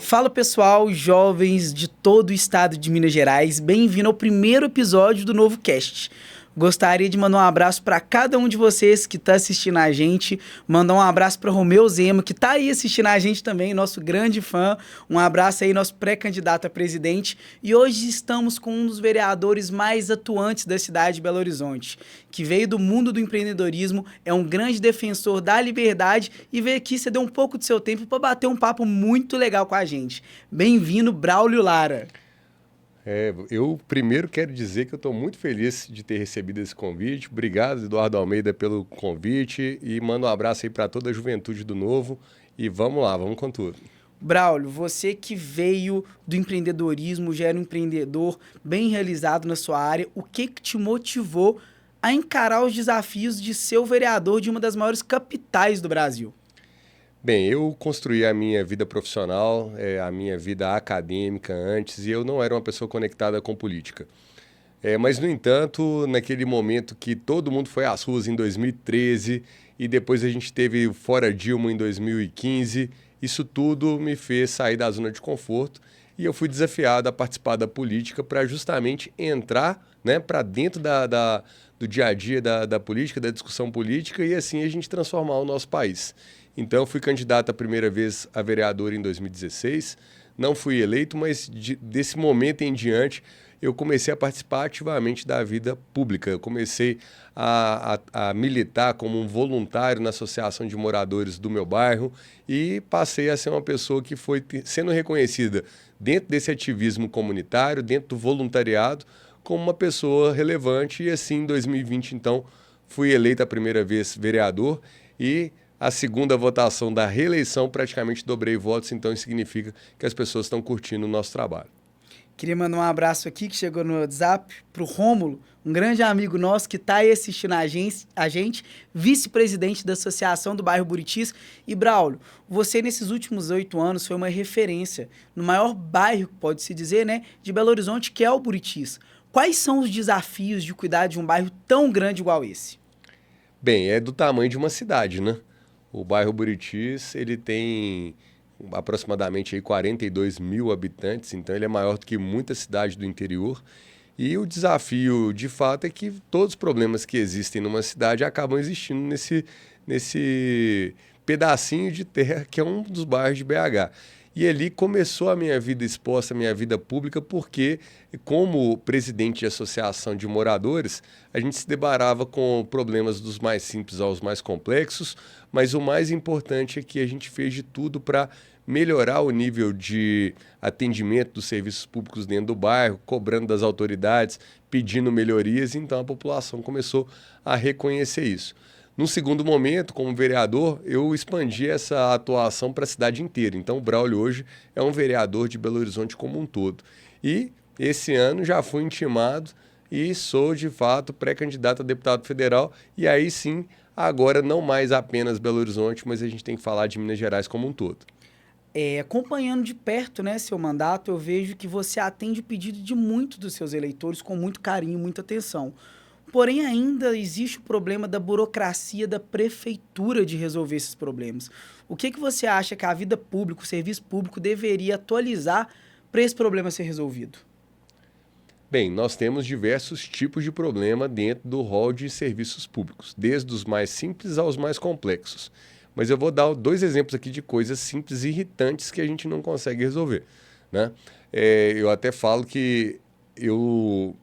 Fala pessoal, jovens de todo o estado de Minas Gerais, bem-vindo ao primeiro episódio do novo cast. Gostaria de mandar um abraço para cada um de vocês que está assistindo a gente, mandar um abraço para Romeu Zema, que está aí assistindo a gente também, nosso grande fã. Um abraço aí, nosso pré-candidato a presidente. E hoje estamos com um dos vereadores mais atuantes da cidade de Belo Horizonte, que veio do mundo do empreendedorismo, é um grande defensor da liberdade e veio aqui ceder um pouco do seu tempo para bater um papo muito legal com a gente. Bem-vindo, Braulio Lara. Eu primeiro quero dizer que eu estou muito feliz de ter recebido esse convite. Obrigado, Eduardo Almeida, pelo convite e mando um abraço aí para toda a juventude do Novo e vamos lá, vamos com tudo. Braulio, você que veio do empreendedorismo, já era um empreendedor bem realizado na sua área, o que te motivou a encarar os desafios de ser o vereador de uma das maiores capitais do Brasil? Bem, eu construí a minha vida profissional, a minha vida acadêmica antes, e eu não era uma pessoa conectada com política. Mas, no entanto, naquele momento que todo mundo foi às ruas em 2013 e depois a gente teve o Fora Dilma em 2015, isso tudo me fez sair da zona de conforto e eu fui desafiado a participar da política para justamente entrar, né, para dentro do dia a dia da política, da discussão política e assim a gente transformar o nosso país. Então, eu fui candidato a primeira vez a vereador em 2016, não fui eleito, mas desse momento em diante eu comecei a participar ativamente da vida pública. Eu comecei a militar como um voluntário na Associação de Moradores do meu bairro e passei a ser uma pessoa que foi sendo reconhecida dentro desse ativismo comunitário, dentro do voluntariado, como uma pessoa relevante. E assim, em 2020, então, fui eleito a primeira vez vereador e a segunda votação da reeleição, praticamente dobrei votos, então isso significa que as pessoas estão curtindo o nosso trabalho. Queria mandar um abraço aqui, que chegou no WhatsApp, para o Rômulo, um grande amigo nosso que está aí assistindo a gente, vice-presidente da Associação do Bairro Buritis. E, Braulio, você nesses últimos 8 anos foi uma referência no maior bairro, pode-se dizer, né, de Belo Horizonte, que é o Buritis. Quais são os desafios de cuidar de um bairro tão grande igual esse? Bem, é do tamanho de uma cidade, né? O bairro Buritis, ele tem aproximadamente aí 42 mil habitantes, então ele é maior do que muita cidade do interior. E o desafio, de fato, é que todos os problemas que existem numa cidade acabam existindo nesse pedacinho de terra que é um dos bairros de BH. E ali começou a minha vida exposta, a minha vida pública, porque, como presidente de associação de moradores, a gente se deparava com problemas dos mais simples aos mais complexos, mas o mais importante é que a gente fez de tudo para melhorar o nível de atendimento dos serviços públicos dentro do bairro, cobrando das autoridades, pedindo melhorias, então a população começou a reconhecer isso. Num segundo momento, como vereador, eu expandi essa atuação para a cidade inteira. Então, o Braulio hoje é um vereador de Belo Horizonte como um todo. E esse ano já fui intimado e sou, de fato, pré-candidato a deputado federal. E aí sim, agora não mais apenas Belo Horizonte, mas a gente tem que falar de Minas Gerais como um todo. Acompanhando de perto, né, seu mandato, eu vejo que você atende o pedido de muitos dos seus eleitores com muito carinho, muita atenção. Porém, ainda existe o problema da burocracia da prefeitura de resolver esses problemas. O que você acha que a vida pública, o serviço público deveria atualizar para esse problema ser resolvido? Bem, nós temos diversos tipos de problema dentro do rol de serviços públicos, desde os mais simples aos mais complexos. Mas eu vou dar 2 exemplos aqui de coisas simples e irritantes que a gente não consegue resolver, né? Eu até falo que eu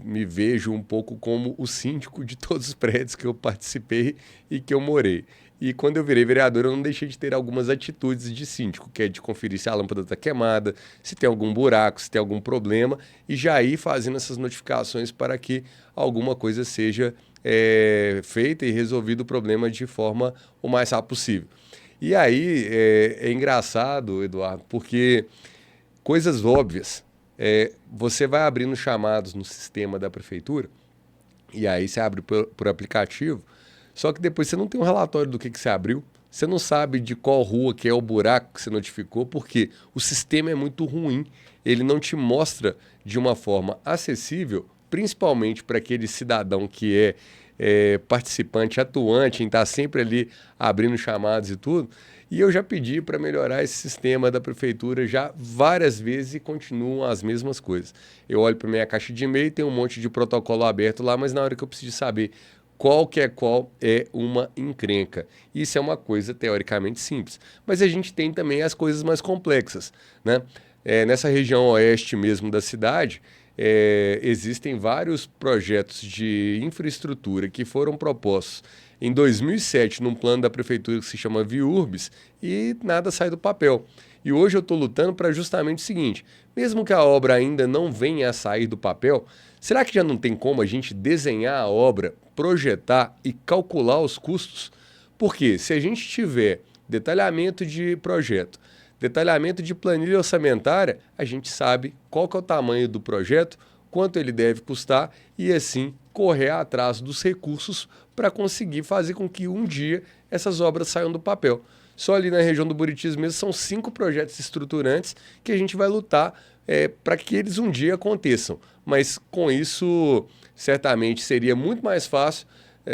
me vejo um pouco como o síndico de todos os prédios que eu participei e que eu morei. E quando eu virei vereador, eu não deixei de ter algumas atitudes de síndico, que é de conferir se a lâmpada está queimada, se tem algum buraco, se tem algum problema, e já ir fazendo essas notificações para que alguma coisa seja feita e resolvido o problema de forma o mais rápido possível. E aí é engraçado, Eduardo, porque coisas óbvias, você vai abrindo chamados no sistema da prefeitura, e aí você abre por aplicativo, só que depois você não tem um relatório do que você abriu, você não sabe de qual rua que é o buraco que você notificou, porque o sistema é muito ruim, ele não te mostra de uma forma acessível, principalmente para aquele cidadão que participante, atuante, em estar sempre ali abrindo chamados e tudo. E eu já pedi para melhorar esse sistema da prefeitura já várias vezes e continuam as mesmas coisas. Eu olho para minha caixa de e-mail, tem um monte de protocolo aberto lá, mas na hora que eu preciso saber qual é uma encrenca. Isso é uma coisa teoricamente simples. Mas a gente tem também as coisas mais complexas, né? Nessa região oeste mesmo da cidade, existem vários projetos de infraestrutura que foram propostos em 2007 num plano da prefeitura que se chama Viurbis e nada sai do papel. E hoje eu estou lutando para justamente o seguinte, mesmo que a obra ainda não venha a sair do papel, será que já não tem como a gente desenhar a obra, projetar e calcular os custos? Porque se a gente tiver detalhamento de projeto, detalhamento de planilha orçamentária, a gente sabe qual que é o tamanho do projeto, quanto ele deve custar e assim correr atrás dos recursos para conseguir fazer com que um dia essas obras saiam do papel. Só ali na região do Buritis mesmo são 5 projetos estruturantes que a gente vai lutar para que eles um dia aconteçam. Mas com isso, certamente seria muito mais fácil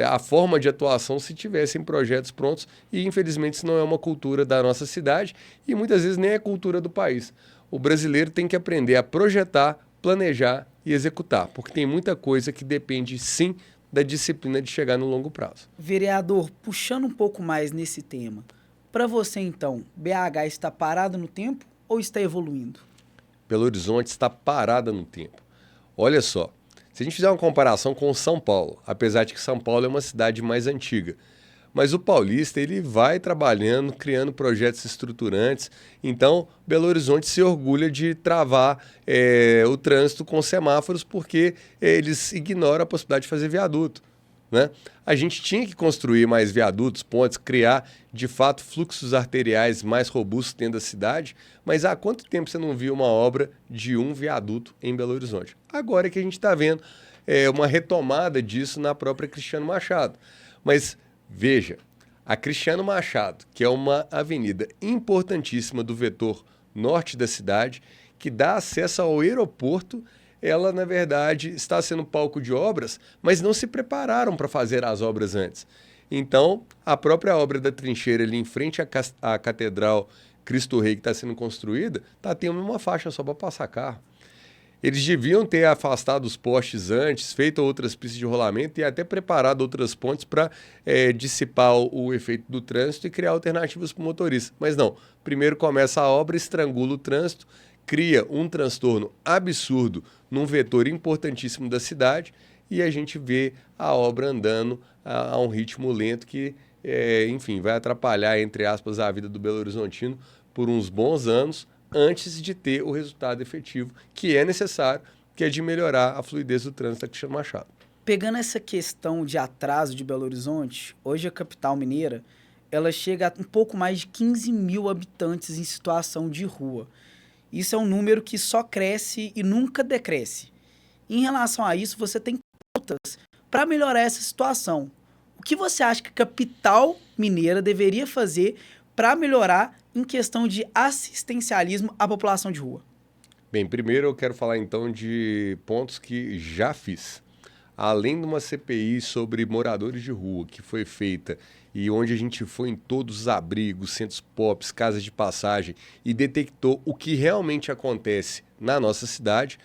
a forma de atuação se tivessem projetos prontos e infelizmente isso não é uma cultura da nossa cidade e muitas vezes nem é cultura do país. O brasileiro tem que aprender a projetar, planejar e executar, porque tem muita coisa que depende sim da disciplina de chegar no longo prazo. Vereador, puxando um pouco mais nesse tema, para você então, BH está parado no tempo ou está evoluindo? Belo Horizonte está parada no tempo. Olha só, se a gente fizer uma comparação com São Paulo, apesar de que São Paulo é uma cidade mais antiga, mas o paulista ele vai trabalhando, criando projetos estruturantes. Então, Belo Horizonte se orgulha de travar o trânsito com semáforos porque eles ignoram a possibilidade de fazer viaduto, né? A gente tinha que construir mais viadutos, pontes, criar, de fato, fluxos arteriais mais robustos dentro da cidade, mas há quanto tempo você não viu uma obra de um viaduto em Belo Horizonte? Agora é que a gente está vendo uma retomada disso na própria Cristiano Machado. Mas veja, a Cristiano Machado, que é uma avenida importantíssima do vetor norte da cidade, que dá acesso ao aeroporto, ela, na verdade, está sendo palco de obras, mas não se prepararam para fazer as obras antes. Então, a própria obra da trincheira ali em frente à Catedral Cristo Rei, que está sendo construída, está tendo uma faixa só para passar carro. Eles deviam ter afastado os postes antes, feito outras pistas de rolamento e até preparado outras pontes para dissipar o efeito do trânsito e criar alternativas para o motorista. Mas não, primeiro começa a obra, estrangula o trânsito, cria um transtorno absurdo num vetor importantíssimo da cidade e a gente vê a obra andando a um ritmo lento que, enfim, vai atrapalhar, entre aspas, a vida do Belo Horizontino por uns bons anos antes de ter o resultado efetivo que é necessário, que é de melhorar a fluidez do trânsito da Cristiano Machado. Pegando essa questão de atraso de Belo Horizonte, hoje a capital mineira, ela chega a um pouco mais de 15 mil habitantes em situação de rua. Isso é um número que só cresce e nunca decresce. Em relação a isso, você tem pautas para melhorar essa situação. O que você acha que a capital mineira deveria fazer para melhorar em questão de assistencialismo à população de rua? Bem, primeiro eu quero falar então de pontos que já fiz. Além de uma CPI sobre moradores de rua que foi feita e onde a gente foi em todos os abrigos, centros POPs, casas de passagem e detectou o que realmente acontece na nossa cidade,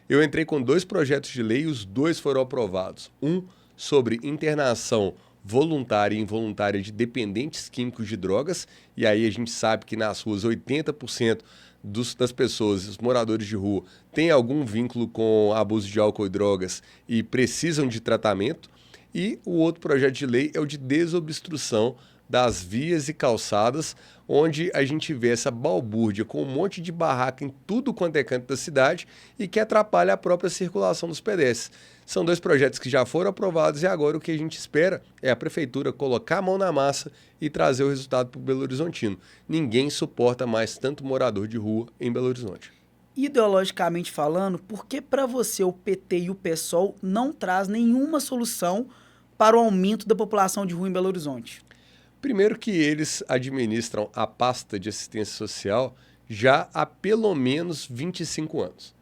eu entrei com 2 projetos de lei e os 2 foram aprovados. Um sobre internação voluntária e involuntária de dependentes químicos de drogas, e aí a gente sabe que nas ruas 80% das pessoas, os moradores de rua, têm algum vínculo com abuso de álcool e drogas e precisam de tratamento. E o outro projeto de lei é o de desobstrução das vias e calçadas, onde a gente vê essa balbúrdia com um monte de barraca em tudo quanto é canto da cidade e que atrapalha a própria circulação dos pedestres. São 2 projetos que já foram aprovados e agora o que a gente espera é a prefeitura colocar a mão na massa e trazer o resultado para o Belo Horizontino. Ninguém suporta mais tanto morador de rua em Belo Horizonte. Ideologicamente falando, por que para você o PT e o PSOL não traz nenhuma solução para o aumento da população de rua em Belo Horizonte? Primeiro que eles administram a pasta de assistência social já há pelo menos 25 anos.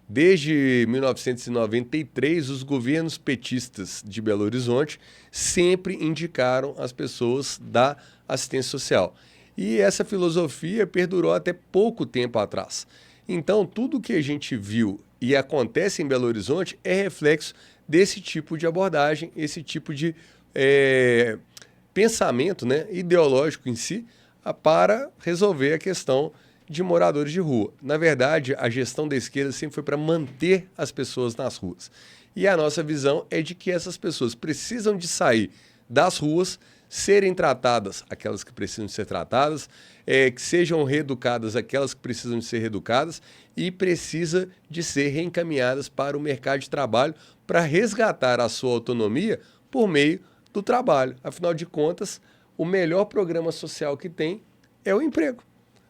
Desde 1993, os governos petistas de Belo Horizonte sempre indicaram as pessoas da assistência social. E essa filosofia perdurou até pouco tempo atrás. Então, tudo que a gente viu e acontece em Belo Horizonte é reflexo desse tipo de abordagem, esse tipo de pensamento, né, ideológico em si, para resolver a questão de moradores de rua. Na verdade, a gestão da esquerda sempre foi para manter as pessoas nas ruas. E a nossa visão é de que essas pessoas precisam de sair das ruas, serem tratadas, aquelas que precisam de ser tratadas, que sejam reeducadas, aquelas que precisam de ser reeducadas, e precisa de ser reencaminhadas para o mercado de trabalho para resgatar a sua autonomia por meio do trabalho. Afinal de contas, o melhor programa social que tem é o emprego.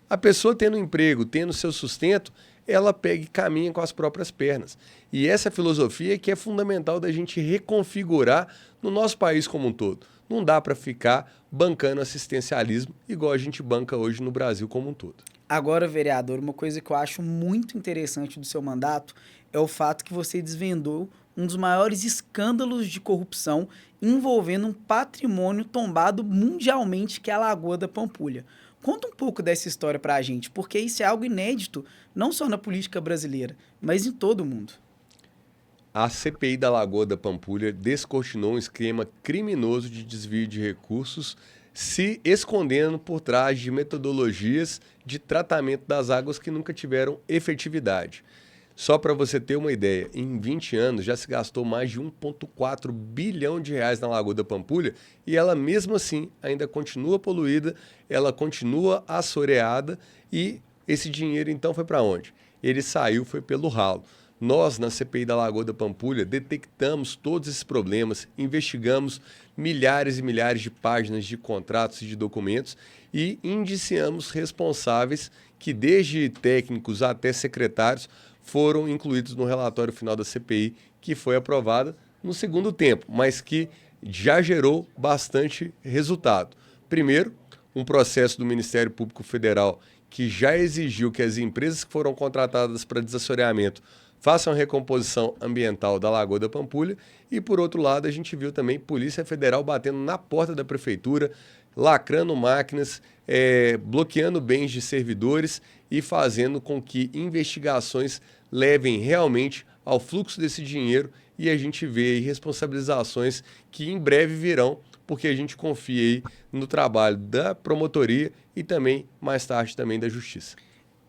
A pessoa tendo um emprego, tendo seu sustento, ela pega e caminha com as próprias pernas. E essa filosofia que é fundamental da gente reconfigurar no nosso país como um todo. Não dá para ficar bancando assistencialismo igual a gente banca hoje no Brasil como um todo. Agora, vereador, uma coisa que eu acho muito interessante do seu mandato é o fato que você desvendou um dos maiores escândalos de corrupção envolvendo um patrimônio tombado mundialmente, que é a Lagoa da Pampulha. Conta um pouco dessa história pra gente, porque isso é algo inédito, não só na política brasileira, mas em todo o mundo. A CPI da Lagoa da Pampulha descortinou um esquema criminoso de desvio de recursos, se escondendo por trás de metodologias de tratamento das águas que nunca tiveram efetividade. Só para você ter uma ideia, em 20 anos já se gastou mais de 1,4 bilhão de reais na Lagoa da Pampulha e ela mesmo assim ainda continua poluída, ela continua assoreada e esse dinheiro então foi para onde? Ele saiu, foi pelo ralo. Nós, na CPI da Lagoa da Pampulha, detectamos todos esses problemas, investigamos milhares e milhares de páginas de contratos e de documentos e indiciamos responsáveis que, desde técnicos até secretários, foram incluídos no relatório final da CPI, que foi aprovada no segundo tempo, mas que já gerou bastante resultado. Primeiro, um processo do Ministério Público Federal que já exigiu que as empresas que foram contratadas para desassoreamento façam a recomposição ambiental da Lagoa da Pampulha e, por outro lado, a gente viu também Polícia Federal batendo na porta da Prefeitura, lacrando máquinas, bloqueando bens de servidores e fazendo com que investigações levem realmente ao fluxo desse dinheiro e a gente vê aí responsabilizações que em breve virão, porque a gente confia aí no trabalho da promotoria e também, mais tarde, também da Justiça.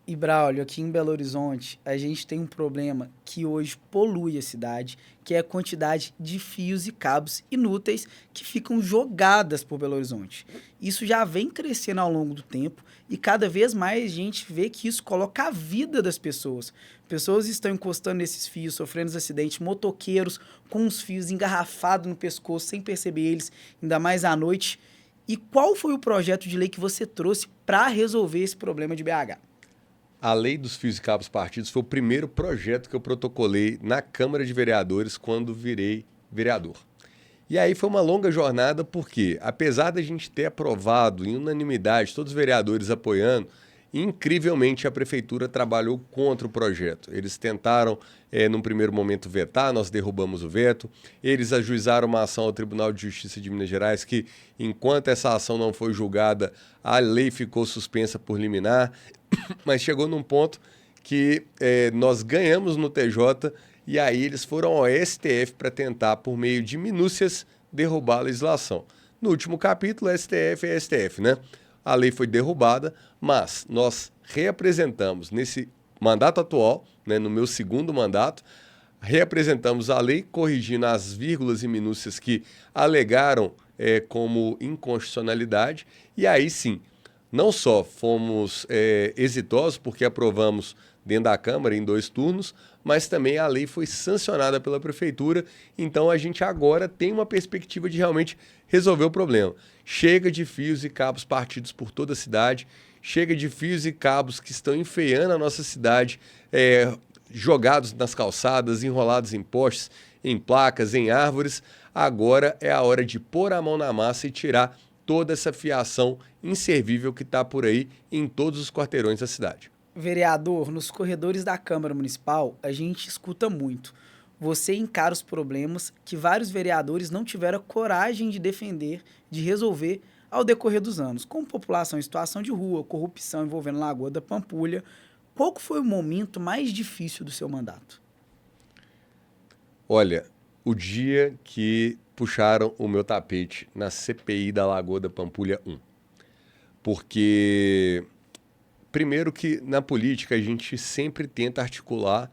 E, Braulio, aqui em Belo Horizonte, a gente tem um problema que hoje polui a cidade, que é a quantidade de fios e cabos inúteis que ficam jogadas por Belo Horizonte. Isso já vem crescendo ao longo do tempo e cada vez mais a gente vê que isso coloca a vida das pessoas. Pessoas estão encostando nesses fios, sofrendo acidentes, motoqueiros com os fios engarrafados no pescoço sem perceber eles, ainda mais à noite. E qual foi o projeto de lei que você trouxe para resolver esse problema de BH? A Lei dos Fios e Cabos Partidos foi o primeiro projeto que eu protocolei na Câmara de Vereadores quando virei vereador. E aí foi uma longa jornada porque, apesar da gente ter aprovado em unanimidade, todos os vereadores apoiando, incrivelmente a Prefeitura trabalhou contra o projeto. Eles tentaram, num primeiro momento, vetar, nós derrubamos o veto. Eles ajuizaram uma ação ao Tribunal de Justiça de Minas Gerais que, enquanto essa ação não foi julgada, a lei ficou suspensa por liminar. Mas chegou num ponto que nós ganhamos no TJ e aí eles foram ao STF para tentar, por meio de minúcias, derrubar a legislação. No último capítulo, STF é STF, né? A lei foi derrubada, mas nós reapresentamos nesse mandato atual, né, no meu segundo mandato, reapresentamos a lei corrigindo as vírgulas e minúcias que alegaram como inconstitucionalidade e aí sim, não só fomos exitosos porque aprovamos dentro da Câmara em 2 turnos, mas também a lei foi sancionada pela Prefeitura, então a gente agora tem uma perspectiva de realmente resolver o problema. Chega de fios e cabos partidos por toda a cidade, chega de fios e cabos que estão enfeiando a nossa cidade, jogados nas calçadas, enrolados em postes, em placas, em árvores. Agora é a hora de pôr a mão na massa e tirar toda essa fiação inservível que está por aí em todos os quarteirões da cidade. Vereador, nos corredores da Câmara Municipal, a gente escuta muito. Você encara os problemas que vários vereadores não tiveram coragem de defender, de resolver ao decorrer dos anos, como população em situação de rua, corrupção envolvendo Lagoa da Pampulha. Qual que foi o momento mais difícil do seu mandato? Olha, o dia que puxaram o meu tapete na CPI da Lagoa da Pampulha 1. Porque, primeiro que na política a gente sempre tenta articular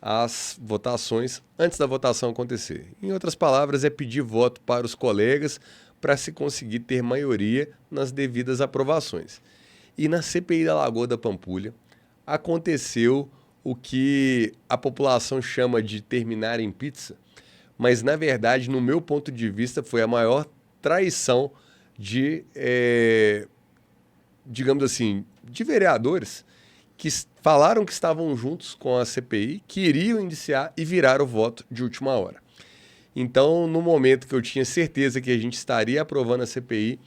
as votações antes da votação acontecer. Em outras palavras, é pedir voto para os colegas para se conseguir ter maioria nas devidas aprovações. E na CPI da Lagoa da Pampulha aconteceu o que a população chama de terminar em pizza, mas na verdade, no meu ponto de vista, foi a maior traição de, digamos assim, de vereadores que falaram que estavam juntos com a CPI, que iriam indiciar e viraram o voto de última hora. Então, no momento que eu tinha certeza que a gente estaria aprovando a CPI,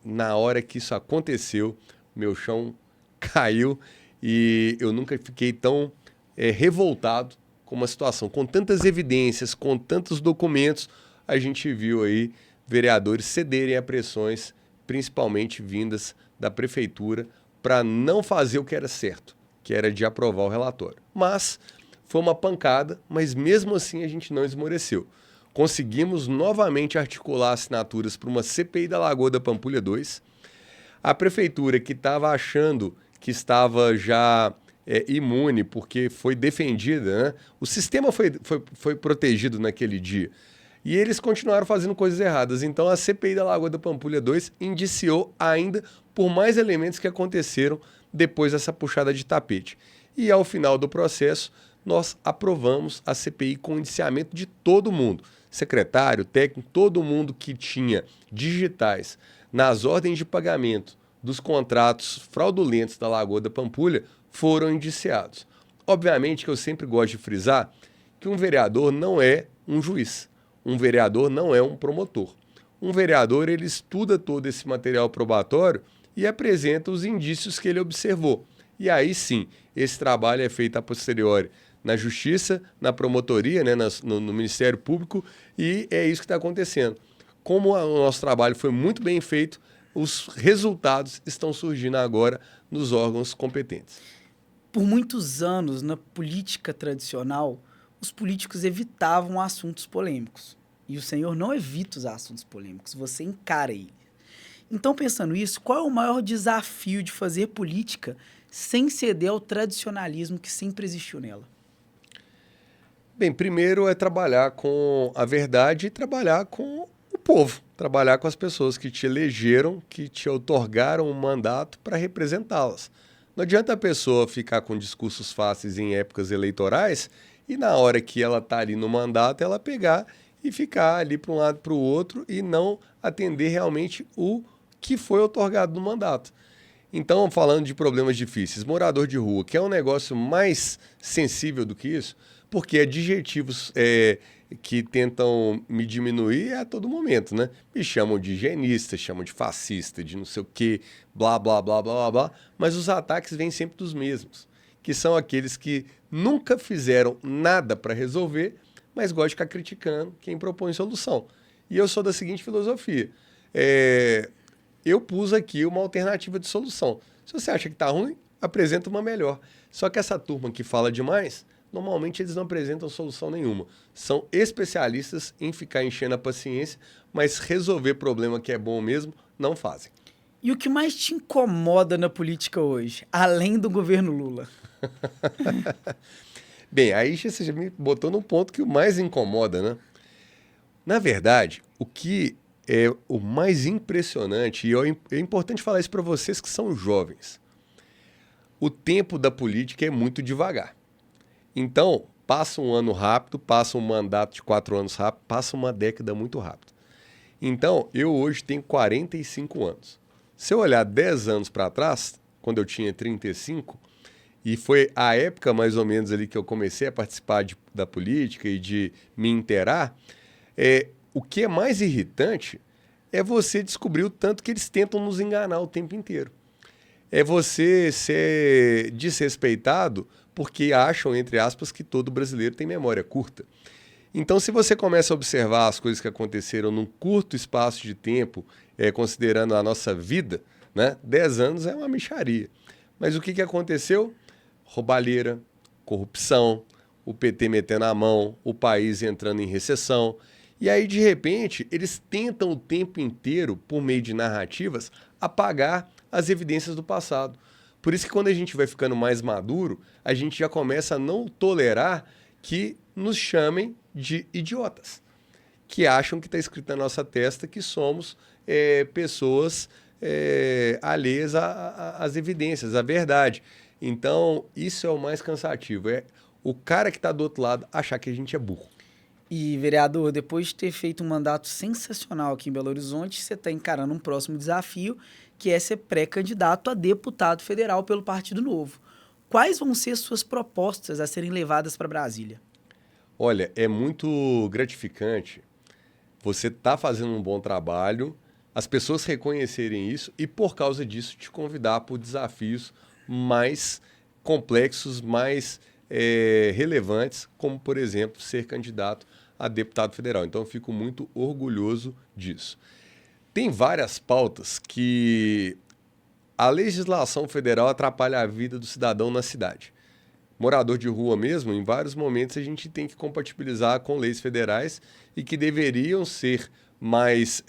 na hora que isso aconteceu, meu chão caiu e eu nunca fiquei tão revoltado com uma situação. Com tantas evidências, com tantos documentos, a gente viu aí vereadores cederem a pressões, principalmente vindas da prefeitura, para não fazer o que era certo, que era de aprovar o relatório. Mas foi uma pancada, mas mesmo assim a gente não esmoreceu. Conseguimos novamente articular assinaturas para uma CPI da Lagoa da Pampulha 2. A prefeitura, que estava achando que estava já imune porque foi defendida, né? O sistema foi protegido naquele dia. E eles continuaram fazendo coisas erradas. Então a CPI da Lagoa da Pampulha 2 indiciou ainda por mais elementos que aconteceram depois dessa puxada de tapete. E ao final do processo, nós aprovamos a CPI com indiciamento de todo mundo. Secretário, técnico, todo mundo que tinha digitais nas ordens de pagamento dos contratos fraudulentos da Lagoa da Pampulha foram indiciados. Obviamente que eu sempre gosto de frisar que um vereador não é um juiz. Um vereador não é um promotor. Um vereador, ele estuda todo esse material probatório e apresenta os indícios que ele observou. E aí sim, esse trabalho é feito a posteriori na Justiça, na promotoria, né, no Ministério Público, e é isso que está acontecendo. Como o nosso trabalho foi muito bem feito, os resultados estão surgindo agora nos órgãos competentes. Por muitos anos, na política tradicional, os políticos evitavam assuntos polêmicos. E o senhor não evita os assuntos polêmicos, você encara eles. Então, pensando nisso, qual é o maior desafio de fazer política sem ceder ao tradicionalismo que sempre existiu nela? Bem, primeiro é trabalhar com a verdade e trabalhar com o povo, trabalhar com as pessoas que te elegeram, que te outorgaram um mandato para representá-las. Não adianta a pessoa ficar com discursos fáceis em épocas eleitorais e na hora que ela está ali no mandato, ela pegar e ficar ali para um lado para o outro e não atender realmente o que foi outorgado no mandato. Então, falando de problemas difíceis, morador de rua, que é um negócio mais sensível do que isso, porque adjetivos que tentam me diminuir a todo momento, né? Me chamam de higienista, chamam de fascista, de não sei o quê, blá, blá, blá, blá, blá, blá, mas os ataques vêm sempre dos mesmos, que são aqueles que nunca fizeram nada para resolver, mas gostam de ficar criticando quem propõe solução. E eu sou da seguinte filosofia, eu pus aqui uma alternativa de solução. Se você acha que está ruim, apresenta uma melhor. Só que essa turma que fala demais, normalmente eles não apresentam solução nenhuma. São especialistas em ficar enchendo a paciência, mas resolver problema que é bom mesmo, não fazem. E o que mais te incomoda na política hoje, além do governo Lula? Bem, aí você já me botou num ponto que o mais incomoda, né? Na verdade, o que é o mais impressionante, e é importante falar isso para vocês que são jovens, o tempo da política é muito devagar. Então, passa um ano rápido, passa um mandato de 4 anos rápido, passa uma década muito rápido. Então, eu hoje tenho 45 anos. Se eu olhar 10 anos para trás, quando eu tinha 35, e foi a época mais ou menos ali que eu comecei a participar da política e de me inteirar, o que é mais irritante é você descobrir o tanto que eles tentam nos enganar o tempo inteiro. é você ser desrespeitado porque acham, entre aspas, que todo brasileiro tem memória curta. Então, se você começa a observar as coisas que aconteceram num curto espaço de tempo, considerando a nossa vida, né, 10 anos é uma mixaria. Mas o que aconteceu? Roubalheira, corrupção, o PT metendo a mão, o país entrando em recessão. E aí, de repente, eles tentam o tempo inteiro, por meio de narrativas, apagar as evidências do passado. Por isso que quando a gente vai ficando mais maduro, a gente já começa a não tolerar que nos chamem de idiotas, que acham que está escrito na nossa testa que somos pessoas alheias às evidências, à verdade. Então, isso é o mais cansativo, é o cara que está do outro lado achar que a gente é burro. E, vereador, depois de ter feito um mandato sensacional aqui em Belo Horizonte, você está encarando um próximo desafio, que é ser pré-candidato a deputado federal pelo Partido Novo. Quais vão ser suas propostas a serem levadas para Brasília? Olha, é muito gratificante você tá fazendo um bom trabalho, as pessoas reconhecerem isso e, por causa disso, te convidar por desafios mais complexos, mais relevantes, como, por exemplo, ser candidato a deputado federal. Então, eu fico muito orgulhoso disso. Tem várias pautas que a legislação federal atrapalha a vida do cidadão na cidade. Morador de rua mesmo, em vários momentos a gente tem que compatibilizar com leis federais e que deveriam ser mais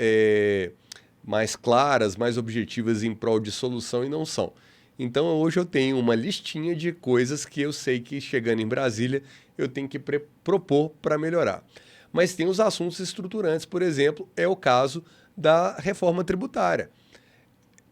claras, mais objetivas em prol de solução e não são. Então hoje eu tenho uma listinha de coisas que eu sei que chegando em Brasília eu tenho que propor para melhorar. Mas tem os assuntos estruturantes, por exemplo, é o caso da reforma tributária.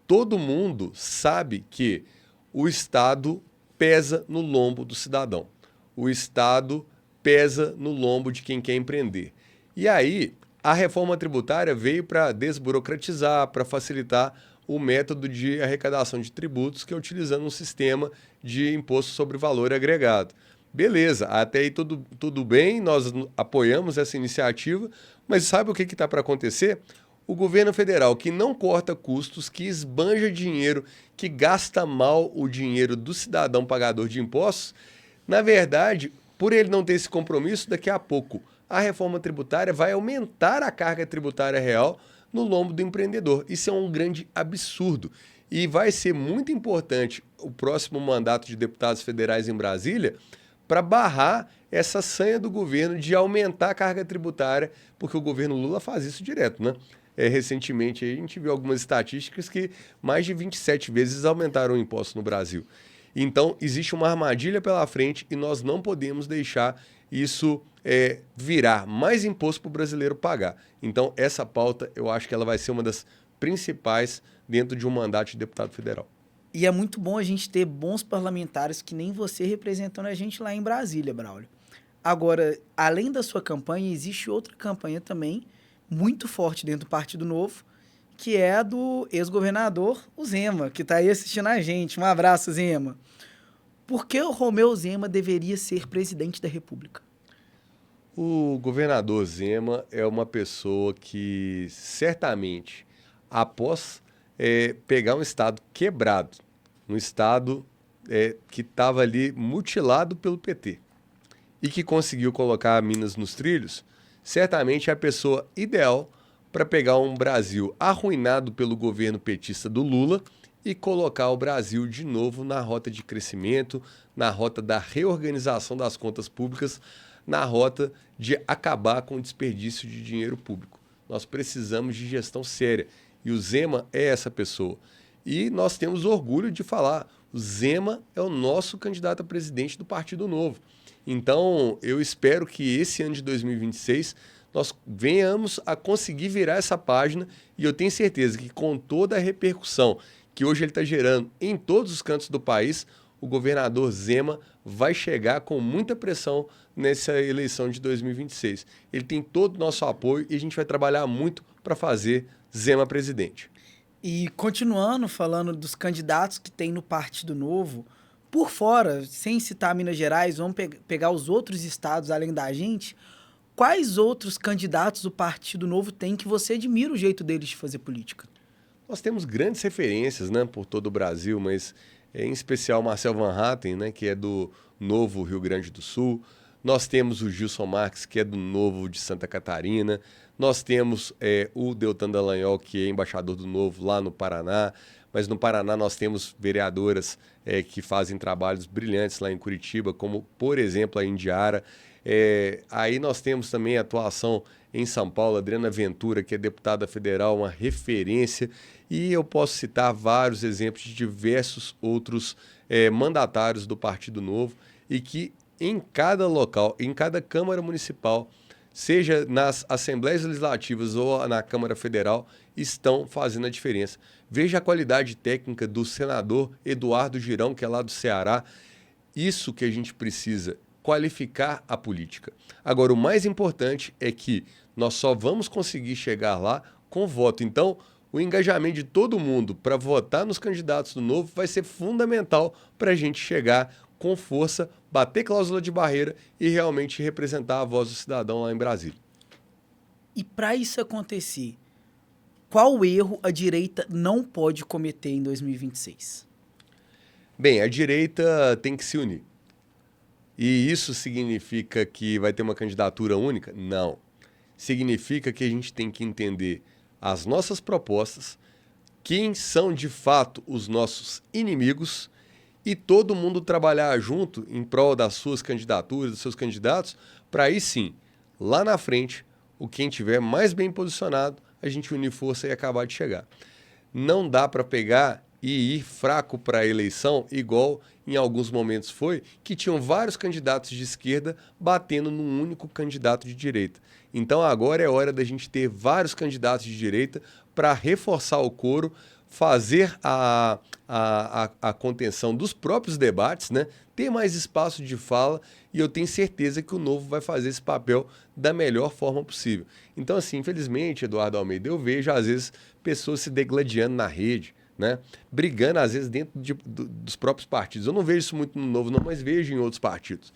Todo mundo sabe que o Estado pesa no lombo do cidadão. O Estado pesa no lombo de quem quer empreender. E aí, a reforma tributária veio para desburocratizar, para facilitar o método de arrecadação de tributos, que é utilizando um sistema de imposto sobre valor agregado. Beleza, até aí tudo bem, nós apoiamos essa iniciativa, mas sabe o que está para acontecer? O governo federal, que não corta custos, que esbanja dinheiro, que gasta mal o dinheiro do cidadão pagador de impostos, na verdade, por ele não ter esse compromisso, daqui a pouco a reforma tributária vai aumentar a carga tributária real no lombo do empreendedor. Isso é um grande absurdo. E vai ser muito importante o próximo mandato de deputados federais em Brasília para barrar essa sanha do governo de aumentar a carga tributária, porque o governo Lula faz isso direto, né? Recentemente a gente viu algumas estatísticas que mais de 27 vezes aumentaram o imposto no Brasil. Então, existe uma armadilha pela frente e nós não podemos deixar isso virar mais imposto para o brasileiro pagar. Então, essa pauta, eu acho que ela vai ser uma das principais dentro de um mandato de deputado federal. E é muito bom a gente ter bons parlamentares que nem você representando a gente lá em Brasília, Braulio. Agora, além da sua campanha, existe outra campanha também muito forte dentro do Partido Novo, que é a do ex-governador, o Zema, que está aí assistindo a gente. Um abraço, Zema. Por que o Romeu Zema deveria ser presidente da República? O governador Zema é uma pessoa que, certamente, após pegar um estado quebrado, um estado que estava ali mutilado pelo PT, e que conseguiu colocar Minas nos trilhos, certamente é a pessoa ideal para pegar um Brasil arruinado pelo governo petista do Lula e colocar o Brasil de novo na rota de crescimento, na rota da reorganização das contas públicas, na rota de acabar com o desperdício de dinheiro público. Nós precisamos de gestão séria e o Zema é essa pessoa. E nós temos orgulho de falar, o Zema é o nosso candidato a presidente do Partido Novo. Então, eu espero que esse ano de 2026 nós venhamos a conseguir virar essa página e eu tenho certeza que com toda a repercussão que hoje ele está gerando em todos os cantos do país, o governador Zema vai chegar com muita pressão nessa eleição de 2026. Ele tem todo o nosso apoio e a gente vai trabalhar muito para fazer Zema presidente. E continuando falando dos candidatos que tem no Partido Novo, por fora, sem citar Minas Gerais, vamos pegar os outros estados além da gente, quais outros candidatos o Partido Novo tem que você admira o jeito deles de fazer política? Nós temos grandes referências, né, por todo o Brasil, mas em especial Marcel Van Hatten, né, que é do Novo Rio Grande do Sul. Nós temos o Gilson Marques, que é do Novo de Santa Catarina. Nós temos o Deltan Dallagnol, que é embaixador do Novo lá no Paraná. Mas no Paraná nós temos vereadoras que fazem trabalhos brilhantes lá em Curitiba, como, por exemplo, a Indiara. Aí nós temos também a atuação em São Paulo, Adriana Ventura, que é deputada federal, uma referência. E eu posso citar vários exemplos de diversos outros mandatários do Partido Novo e que em cada local, em cada Câmara Municipal, seja nas Assembleias Legislativas ou na Câmara Federal, estão fazendo a diferença. Veja a qualidade técnica do senador Eduardo Girão, que é lá do Ceará. Isso que a gente precisa, qualificar a política. Agora, o mais importante é que nós só vamos conseguir chegar lá com voto. Então, o engajamento de todo mundo para votar nos candidatos do Novo vai ser fundamental para a gente chegar com força, bater cláusula de barreira e realmente representar a voz do cidadão lá em Brasília. E para isso acontecer, qual erro a direita não pode cometer em 2026? Bem, a direita tem que se unir. E isso significa que vai ter uma candidatura única? Não. Significa que a gente tem que entender as nossas propostas, quem são de fato os nossos inimigos e todo mundo trabalhar junto em prol das suas candidaturas, dos seus candidatos, para aí sim, lá na frente, quem tiver mais bem posicionado, a gente unir força e acabar de chegar. Não dá para pegar e ir fraco para a eleição, igual em alguns momentos foi, que tinham vários candidatos de esquerda batendo num único candidato de direita. Então agora é hora da gente ter vários candidatos de direita para reforçar o coro, fazer a contenção dos próprios debates, né? Ter mais espaço de fala, e eu tenho certeza que o Novo vai fazer esse papel da melhor forma possível. Então, assim, infelizmente, Eduardo Almeida, eu vejo às vezes pessoas se degladiando na rede, né? Brigando às vezes dentro dos próprios partidos. Eu não vejo isso muito no Novo, não, mas vejo em outros partidos.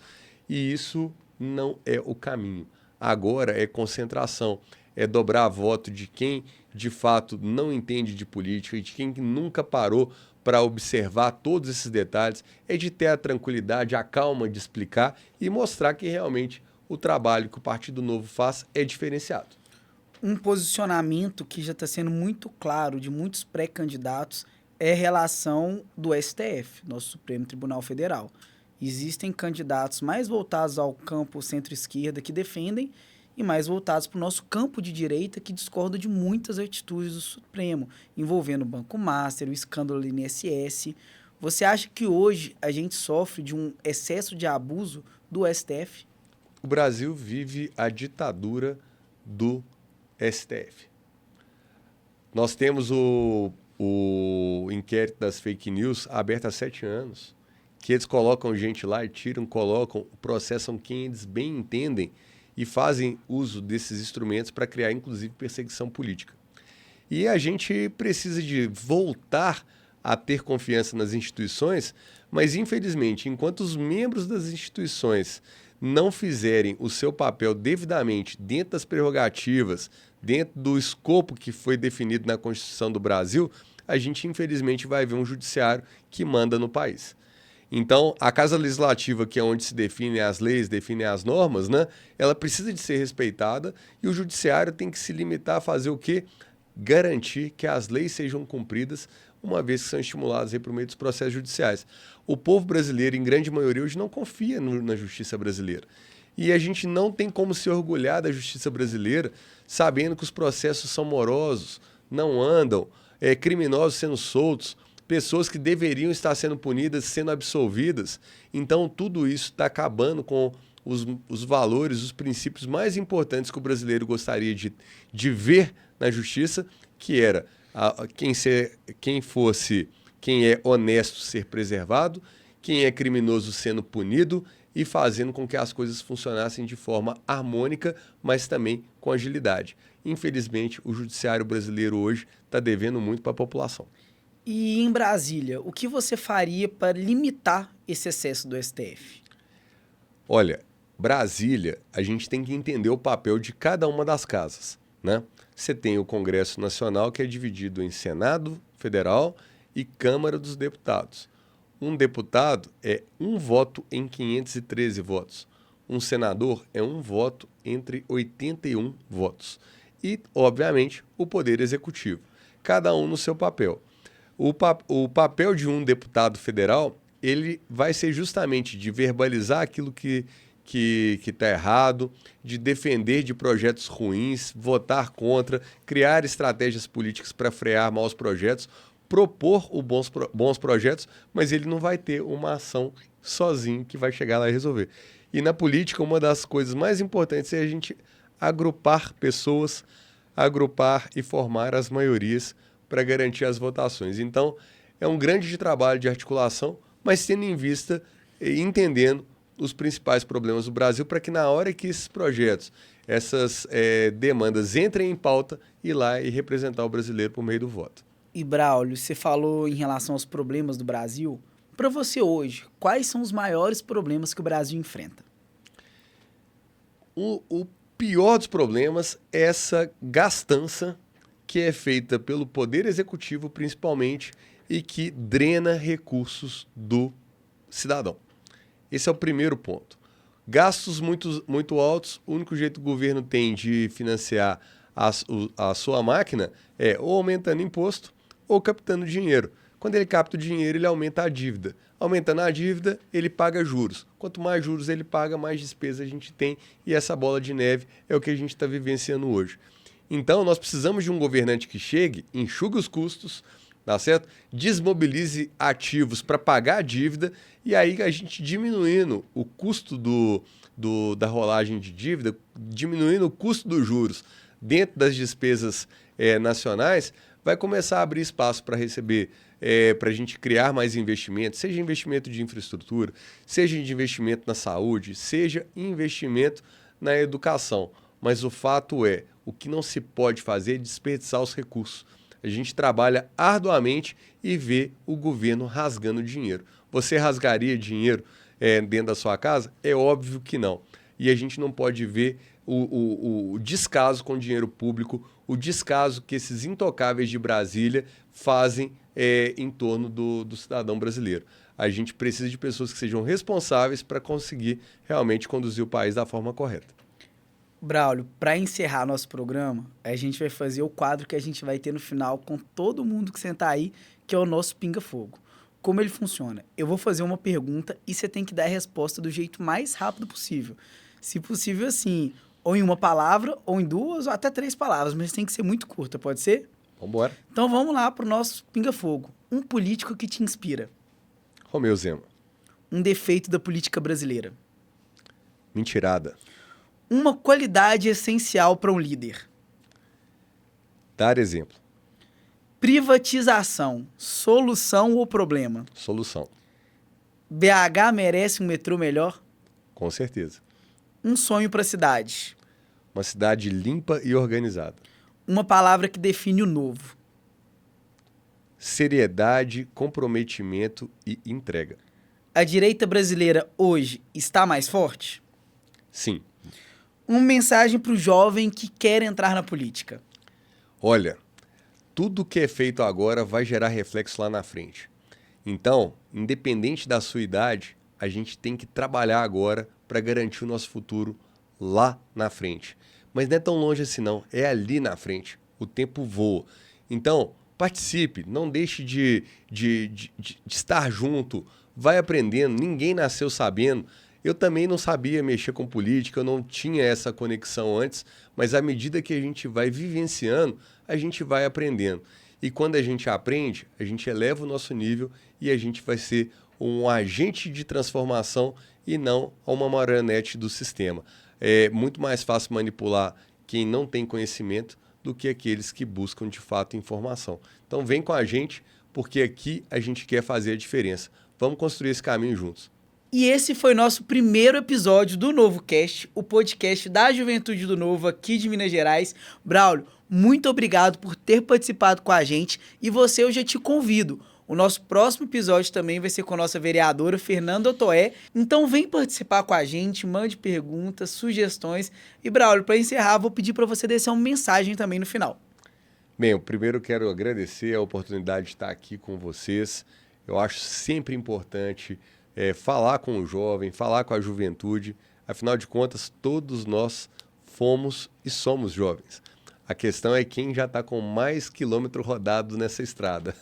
E isso não é o caminho. Agora é concentração, é dobrar voto de quem de fato não entende de política e de quem nunca parou para observar todos esses detalhes, é de ter a tranquilidade, a calma de explicar e mostrar que realmente o trabalho que o Partido Novo faz é diferenciado. Um posicionamento que já está sendo muito claro de muitos pré-candidatos é a relação do STF, nosso Supremo Tribunal Federal. Existem candidatos mais voltados ao campo centro-esquerda que defendem e mais voltados para o nosso campo de direita que discorda de muitas atitudes do Supremo, envolvendo o Banco Master, o escândalo do INSS. Você acha que hoje a gente sofre de um excesso de abuso do STF? O Brasil vive a ditadura do STF. Nós temos o inquérito das fake news aberto há 7 anos, que eles colocam gente lá e tiram, colocam, processam quem eles bem entendem e fazem uso desses instrumentos para criar, inclusive, perseguição política. E a gente precisa de voltar a ter confiança nas instituições, mas, infelizmente, enquanto os membros das instituições não fizerem o seu papel devidamente dentro das prerrogativas, dentro do escopo que foi definido na Constituição do Brasil, a gente, infelizmente, vai ver um judiciário que manda no país. Então, a Casa Legislativa, que é onde se definem as leis, definem as normas, né, ela precisa de ser respeitada e o judiciário tem que se limitar a fazer o quê? Garantir que as leis sejam cumpridas, uma vez que são estimuladas por meio dos processos judiciais. O povo brasileiro, em grande maioria, hoje não confia na justiça brasileira. E a gente não tem como se orgulhar da justiça brasileira sabendo que os processos são morosos, não andam, criminosos sendo soltos, pessoas que deveriam estar sendo punidas sendo absolvidas. Então, tudo isso está acabando com os valores, os princípios mais importantes que o brasileiro gostaria de ver na justiça, que era quem é honesto ser preservado, quem é criminoso sendo punido e fazendo com que as coisas funcionassem de forma harmônica, mas também com agilidade. Infelizmente, o judiciário brasileiro hoje está devendo muito para a população. E em Brasília, o que você faria para limitar esse excesso do STF? Olha, Brasília, a gente tem que entender o papel de cada uma das casas. né? Você tem o Congresso Nacional, que é dividido em Senado Federal e Câmara dos Deputados. Um deputado é um voto em 513 votos. Um senador é um voto entre 81 votos. E, obviamente, o Poder Executivo. Cada um no seu papel. O papel de um deputado federal, ele vai ser justamente de verbalizar aquilo que está errado, de defender de projetos ruins, votar contra, criar estratégias políticas para frear maus projetos, propor bons projetos, mas ele não vai ter uma ação sozinho que vai chegar lá e resolver. E na política, uma das coisas mais importantes é a gente agrupar pessoas, agrupar e formar as maiorias para garantir as votações. Então, é um grande trabalho de articulação, mas tendo em vista e entendendo os principais problemas do Brasil para que na hora que esses projetos, essas demandas entrem em pauta, ir lá e representar o brasileiro por meio do voto. E Braulio, você falou em relação aos problemas do Brasil. Para você hoje, quais são os maiores problemas que o Brasil enfrenta? O pior dos problemas é essa gastança que é feita pelo Poder Executivo, principalmente, e que drena recursos do cidadão. Esse é o primeiro ponto. Gastos muito altos, o único jeito que o governo tem de financiar a sua máquina é ou aumentando imposto ou captando dinheiro. Quando ele capta o dinheiro, ele aumenta a dívida. Aumentando a dívida, ele paga juros. Quanto mais juros ele paga, mais despesa a gente tem. E essa bola de neve é o que a gente está vivenciando hoje. Então, nós precisamos de um governante que chegue, enxugue os custos, tá certo? Desmobilize ativos para pagar a dívida. E aí a gente diminuindo o custo da rolagem de dívida, diminuindo o custo dos juros dentro das despesas nacionais, vai começar a abrir espaço para receber, para a gente criar mais investimentos, seja investimento de infraestrutura, seja de investimento na saúde, seja investimento na educação. Mas o fato é, o que não se pode fazer é desperdiçar os recursos. A gente trabalha arduamente e vê o governo rasgando dinheiro. Você rasgaria dinheiro dentro da sua casa? É óbvio que não. E a gente não pode ver o descaso com o dinheiro público, o descaso que esses intocáveis de Brasília fazem em torno do cidadão brasileiro. A gente precisa de pessoas que sejam responsáveis para conseguir realmente conduzir o país da forma correta. Braulio, para encerrar nosso programa, a gente vai fazer o quadro que a gente vai ter no final com todo mundo que sentar aí, que é o nosso Pinga Fogo. Como ele funciona? Eu vou fazer uma pergunta e você tem que dar a resposta do jeito mais rápido possível. Se possível, assim, ou em uma palavra, ou em duas, ou até 3 palavras, mas tem que ser muito curta, pode ser? Vamos embora. Então vamos lá para o nosso Pinga Fogo. Um político que te inspira. Romeu Zema. Um defeito da política brasileira. Mentirada. Uma qualidade essencial para um líder. Dar exemplo. Privatização, solução ou problema? Solução. BH merece um metrô melhor? Com certeza. Um sonho para a cidade. Uma cidade limpa e organizada. Uma palavra que define o novo. Seriedade, comprometimento e entrega. A direita brasileira hoje está mais forte? Sim. Uma mensagem para o jovem que quer entrar na política. Olha, tudo que é feito agora vai gerar reflexo lá na frente. Então, independente da sua idade, a gente tem que trabalhar agora para garantir o nosso futuro lá na frente. Mas não é tão longe assim não, é ali na frente. O tempo voa. Então, participe, não deixe de estar junto, vai aprendendo, ninguém nasceu sabendo. Eu também não sabia mexer com política, eu não tinha essa conexão antes, mas à medida que a gente vai vivenciando, a gente vai aprendendo. E quando a gente aprende, a gente eleva o nosso nível e a gente vai ser um agente de transformação e não uma marionete do sistema. É muito mais fácil manipular quem não tem conhecimento do que aqueles que buscam de fato informação. Então vem com a gente, porque aqui a gente quer fazer a diferença. Vamos construir esse caminho juntos. E esse foi nosso primeiro episódio do Novo Cast, o podcast da Juventude do Novo aqui de Minas Gerais. Braulio, muito obrigado por ter participado com a gente e você eu já te convido. O nosso próximo episódio também vai ser com a nossa vereadora Fernanda Otoé. Então vem participar com a gente, mande perguntas, sugestões. E Braulio, para encerrar, vou pedir para você deixar uma mensagem também no final. Bem, eu primeiro quero agradecer a oportunidade de estar aqui com vocês. Eu acho sempre importante falar com o jovem, falar com a juventude. Afinal de contas, todos nós fomos e somos jovens. A questão é quem já está com mais quilômetro rodado nessa estrada.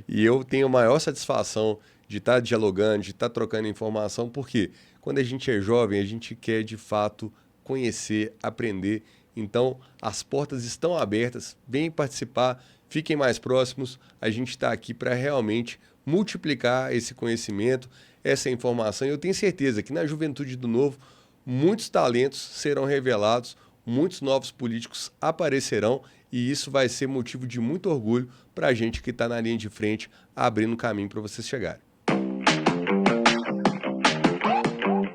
E eu tenho a maior satisfação de estar dialogando, de estar trocando informação, porque quando a gente é jovem, a gente quer de fato conhecer, aprender. Então, as portas estão abertas, venham participar, fiquem mais próximos. A gente está aqui para realmente multiplicar esse conhecimento, essa informação. E eu tenho certeza que na Juventude do Novo, muitos talentos serão revelados, muitos novos políticos aparecerão e isso vai ser motivo de muito orgulho para a gente que está na linha de frente, abrindo caminho para vocês chegarem.